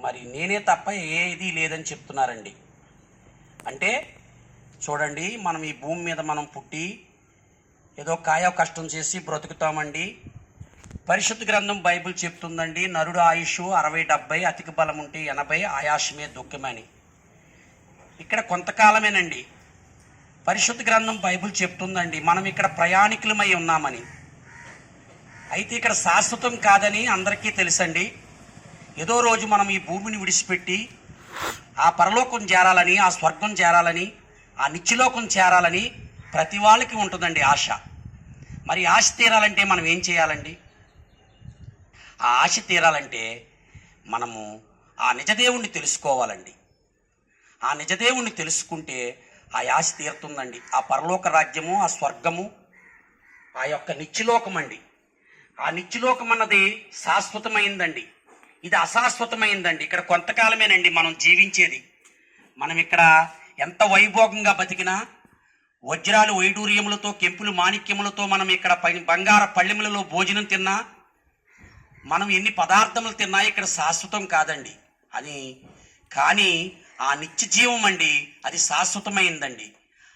మరి నేనే తప్ప ఏది లేదని చెప్తున్నారండి. అంటే చూడండి, మనం ఈ భూమి మీద మనం పుట్టి ఏదో కాయ కష్టం చేసి బ్రతుకుతామండి. పరిశుద్ధ గ్రంథం బైబిల్ చెప్తుందండి, నరుడు ఆయుష్ 60-70, అధిక బలం ఉంటే 80, ఆయాసమే దుఃఖమని. ఇక్కడ కొంతకాలమేనండి. పరిశుద్ధ గ్రంథం బైబిల్ చెప్తుందండి మనం ఇక్కడ ప్రయాణికులమై ఉన్నామని. అయితే ఇక్కడ శాశ్వతం కాదని అందరికీ తెలుసండి. ఏదో రోజు మనం ఈ భూమిని విడిచిపెట్టి ఆ పరలోకం చేరాలని, ఆ స్వర్గం చేరాలని, ఆ నిత్యలోకం చేరాలని ప్రతి వాళ్ళకి ఉంటుందండి ఆశ. మరి ఆశ తీరాలంటే మనం ఏం చేయాలండి? ఆ ఆశ తీరాలంటే మనము ఆ నిజదేవుణ్ణి తెలుసుకోవాలండి. ఆ నిజదేవుణ్ణి తెలుసుకుంటే ఆ ఆశ తీరుతుందండి. ఆ పరలోక రాజ్యము, ఆ స్వర్గము, ఆ యొక్క నిత్యలోకం అండి. ఆ నిత్యలోకం అన్నది శాశ్వతమైందండి, ఇది అశాశ్వతమైందండి. ఇక్కడ కొంతకాలమేనండి మనం జీవించేది. మనం ఇక్కడ ఎంత వైభోగంగా బతికినా, వజ్రాలు వైడూర్యములతో, కెంపులు మాణిక్యములతో మనం ఇక్కడ బంగార పళ్ళెములలో భోజనం తిన్నా, మనం ఎన్ని పదార్థములు తిన్నా ఇక్కడ శాశ్వతం కాదండి అది. కానీ ఆ నిత్య జీవం అండి, అది శాశ్వతమైందండి.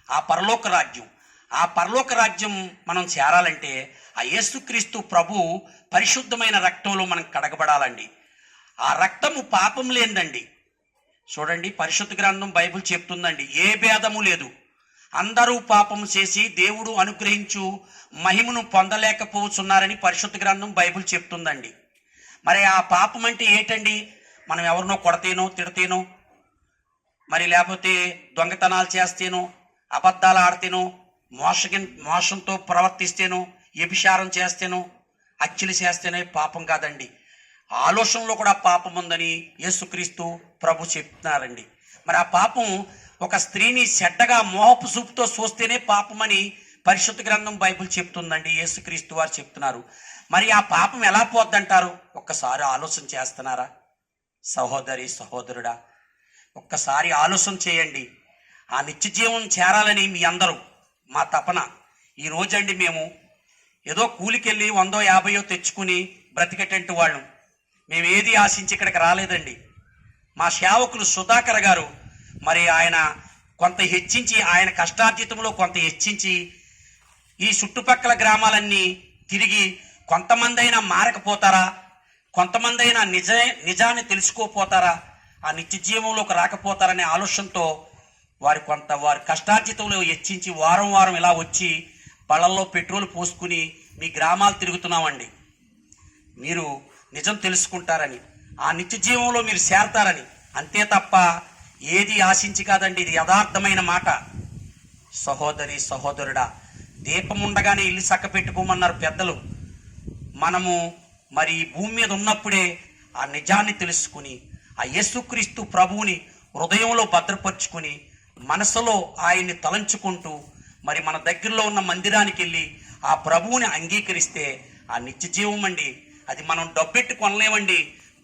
ఆ పరలోక రాజ్యం, ఆ పరలోక రాజ్యం మనం చేరాలంటే ఆ యేసుక్రీస్తు ప్రభు పరిశుద్ధమైన రక్తంలో మనం కడగబడాలండి. ఆ రక్తము పాపం లేదండి. చూడండి, పరిశుద్ధ గ్రంథం బైబిల్ చెప్తుందండి, ఏ భేదము లేదు, అందరూ పాపం చేసి దేవుడు అనుగ్రహించు మహిమను పొందలేకపోతున్నారని పరిశుద్ధ గ్రంథం బైబిల్ చెప్తుందండి. మరి ఆ పాపం అంటే ఏంటండి? మనం ఎవరినో కొడతేనో, తిడతేనో, మరి లేకపోతే దొంగతనాలు చేస్తేనో, అబద్ధాలు ఆడితేనో, మోసంతో ప్రవర్తిస్తేనో, వ్యభిచారం చేస్తేనో, హత్యలు చేస్తేనే పాపం కాదండి. ఆలోచనలో కూడా పాపం ఉందని యేసుక్రీస్తు ప్రభు చెప్తున్నారండి. మరి ఆ పాపం ఒక స్త్రీని చెడ్డగా మోహపు చూపుతో చూస్తేనే పాపమని పరిశుద్ధ గ్రంథం బైబిల్ చెప్తుందండి, యేసుక్రీస్తు వారు చెప్తున్నారు. మరి ఆ పాపం ఎలా పోద్దంటారు? ఒక్కసారి ఆలోచన చేస్తున్నారా సహోదరి సహోదరుడా? ఒక్కసారి ఆలోచన చేయండి. ఆ నిత్య జీవం చేరాలని మీ అందరూ మా తపన. ఈ రోజండి మేము ఏదో కూలికెళ్ళి 100-50 తెచ్చుకుని బ్రతికేటంటి వాళ్ళం. మేము ఏది ఆశించి ఇక్కడికి రాలేదండి. మా సేవకులు సుధాకర్ గారు మరి ఆయన కొంత హెచ్చించి, ఆయన కష్టార్జితంలో కొంత హెచ్చించి ఈ చుట్టుపక్కల గ్రామాలన్నీ తిరిగి కొంతమంది అయినా మారకపోతారా, కొంతమంది అయినా నిజాన్ని తెలుసుకోపోతారా, ఆ నిత్య జీవంలోకి రాకపోతారనే ఆలోచనతో వారి కష్టార్జితంలో హెచ్చించి వారం వారం ఇలా వచ్చి బళ్ళల్లో పెట్రోల్ పోసుకుని మీ గ్రామాలు తిరుగుతున్నామండి. మీరు నిజం తెలుసుకుంటారని, ఆ నిత్య జీవంలో మీరు చేరతారని, అంతే తప్ప ఏది ఆశించి కాదండి. ఇది యథార్థమైన మాట. సహోదరి సహోదరుడా, దీపం ఉండగానే ఇల్లు చక్క పెట్టుకోమన్నారు పెద్దలు. మనము మరి ఈ భూమి మీద ఉన్నప్పుడే ఆ నిజాన్ని తెలుసుకుని, ఆ యేసుక్రీస్తు ప్రభువుని హృదయంలో భద్రపరుచుకుని, మనసులో ఆయన్ని తలంచుకుంటూ మరి మన దగ్గరలో ఉన్న మందిరానికి వెళ్ళి ఆ ప్రభువుని అంగీకరిస్తే ఆ నిత్య జీవం అండి. అది మనం డబ్బెట్టి కొనలేమండి,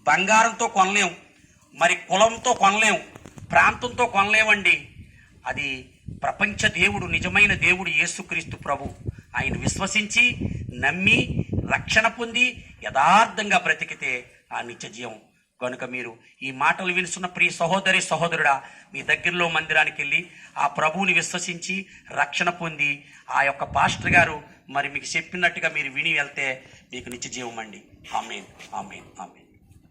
బంగారంతో కొనలేం, మరి కులంతో కొనలేం, ప్రాంతంతో కొనలేమండి. అది ప్రపంచ దేవుడు, నిజమైన దేవుడు యేసుక్రీస్తు ప్రభు. ఆయన విశ్వసించి నమ్మి రక్షణ పొంది యథార్థంగా బ్రతికితే ఆ నిత్య జీవం. కనుక మీరు ఈ మాటలు వినుస్తున్న ప్రియ సహోదరి సహోదరుడా, మీ దగ్గరలో మందిరానికి వెళ్ళి ఆ ప్రభువుని విశ్వసించి రక్షణ పొంది ఆ యొక్క పాస్టర్ గారు మరి మీకు చెప్పినట్టుగా మీరు విని వెళ్తే మీకు నిత్య జీవం అండి. ఆమేన్, ఆమేన్, ఆమేన్.